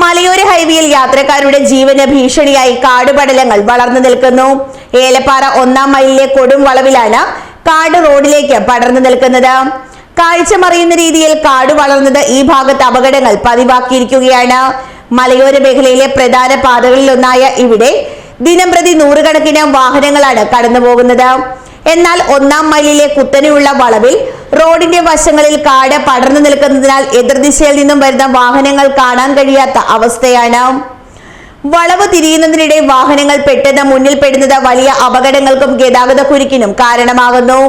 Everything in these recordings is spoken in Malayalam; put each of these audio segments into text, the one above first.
മലയോര ഹൈവേയിൽ യാത്രക്കാരുടെ ജീവന് ഭീഷണിയായി കാടുപടലങ്ങൾ വളർന്നു നിൽക്കുന്നു. ഏലപ്പാറ 1-ാം മൈലിലെ കൊടും വളവിലാണ് കാട് റോഡിലേക്ക് പടർന്നു നിൽക്കുന്നത്. കാഴ്ച മറിയുന്ന രീതിയിൽ കാട് വളർന്നത് ഈ ഭാഗത്ത് അപകടങ്ങൾ പതിവാക്കിയിരിക്കുകയാണ്. മലയോര മേഖലയിലെ പ്രധാന പാതകളിലൊന്നായ ഇവിടെ ദിനംപ്രതി നൂറുകണക്കിന് വാഹനങ്ങളാണ് കടന്നുപോകുന്നത്. എന്നാൽ 1-ാം മൈലിലെ കുത്തനെയുള്ള വളവിൽ റോഡിന്റെ വശങ്ങളിൽ കാട് പടർന്നു നിൽക്കുന്നതിനാൽ എതിർദിശയിൽ നിന്നും വരുന്ന വാഹനങ്ങൾ കാണാൻ കഴിയാത്ത അവസ്ഥയാണ്. വളവ് തിരിയുന്നതിനിടെ വാഹനങ്ങൾ പെട്ടെന്ന് മുന്നിൽ പെടുന്നത് വലിയ അപകടങ്ങൾക്കും ഗതാഗത കുരുക്കിനും കാരണമാകുന്നു.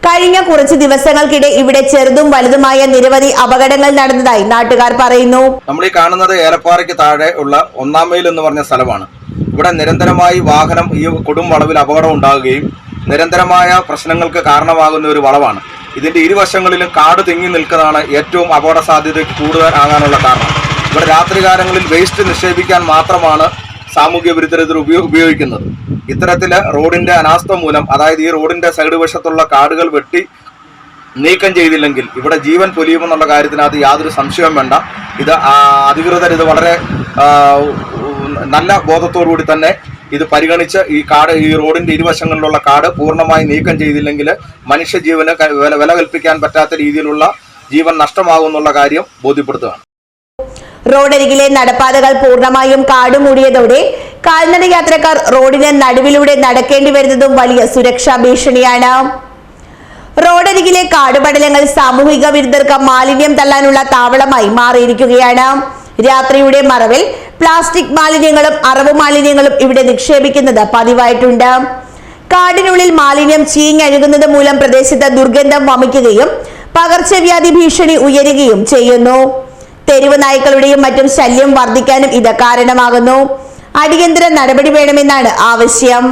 കഴിഞ്ഞ കുറച്ച് ദിവസങ്ങൾക്കിടെ ഇവിടെ ചെറുതും വലുതുമായ നിരവധി അപകടങ്ങൾ നടന്നതായി നാട്ടുകാർ പറയുന്നു. നമ്മൾ ഈ കാണുന്നത് ഏലപ്പാറയ്ക്ക് താഴെ ഉള്ള 1-ാം മൈൽ എന്ന് പറഞ്ഞ സ്ഥലമാണ്. ഇവിടെ നിരന്തരമായി വാഹനം ഈ കൊടും വളവിൽ അപകടം ഉണ്ടാകുകയും നിരന്തരമായ പ്രശ്നങ്ങൾക്ക് കാരണമാകുന്ന ഒരു വളവാണ്. ഇതിന്റെ ഇരുവശങ്ങളിലും കാട് തിങ്ങി നിൽക്കുന്നതാണ് ഏറ്റവും അപകട സാധ്യത കൂടുതൽ ആകാനുള്ള കാരണം. ഇവിടെ രാത്രികാലങ്ങളിൽ വേസ്റ്റ് നിക്ഷേപിക്കാൻ മാത്രമാണ് സാമൂഹ്യ വിരുദ്ധർ ഇത് ഉപയോഗിക്കുന്നത്. ഇത്തരത്തില് റോഡിന്റെ അനാസ്ഥ മൂലം, അതായത് ഈ റോഡിന്റെ സൈഡ് വശത്തുള്ള കാടുകൾ വെട്ടി നീക്കം ചെയ്തില്ലെങ്കിൽ ഇവിടെ ജീവൻ പൊലിയുമെന്നുള്ള കാര്യത്തിനകത്ത് യാതൊരു സംശയവും വേണ്ട. ഇത് അധികൃതർ ഇത് വളരെ നല്ല ബോധത്തോടുകൂടി തന്നെ ഇത് പരിഗണിച്ച് ഈ റോഡിന്റെ ഇരുവശങ്ങളിലുള്ള കാട് പൂർണ്ണമായി നീക്കം ചെയ്തില്ലെങ്കിൽ മനുഷ്യജീവന് വില കൽപ്പിക്കാൻ പറ്റാത്ത രീതിയിലുള്ള ജീവൻ നഷ്ടമാകുമെന്നുള്ള കാര്യം ബോധ്യപ്പെടുത്തുകയാണ്. റോഡരികിലെ നടപ്പാതകൾ പൂർണ്ണമായും കാട് മൂടിയതോടെ കാൽനട യാത്രക്കാർ റോഡിന് നടുവിലൂടെ നടക്കേണ്ടി വരുന്നതും വലിയ സുരക്ഷാ ഭീഷണിയാണ്. റോഡരികിലെ കാടുപടലങ്ങൾ സാമൂഹിക വിരുദ്ധർക്ക് മാലിന്യം തള്ളാനുള്ള താവളമായി മാറിയിരിക്കുകയാണ്. രാത്രിയുടെ മറവിൽ പ്ലാസ്റ്റിക് മാലിന്യങ്ങളും അറവ് മാലിന്യങ്ങളും ഇവിടെ നിക്ഷേപിക്കുന്നത് പതിവായിട്ടുണ്ട്. കാടിനുള്ളിൽ മാലിന്യം ചീഞ്ഞഴുകുന്നത് മൂലം പ്രദേശത്ത് ദുർഗന്ധം വമിക്കുകയും പകർച്ചവ്യാധി ഭീഷണി ഉയരുകയും ചെയ്യുന്നു. തെരുവ് നായ്ക്കളുടെയും മറ്റും ശല്യം വർദ്ധിക്കാനും ഇത് കാരണമാകുന്നു. അടിയന്തര നടപടി വേണമെന്നാണ് ആവശ്യം.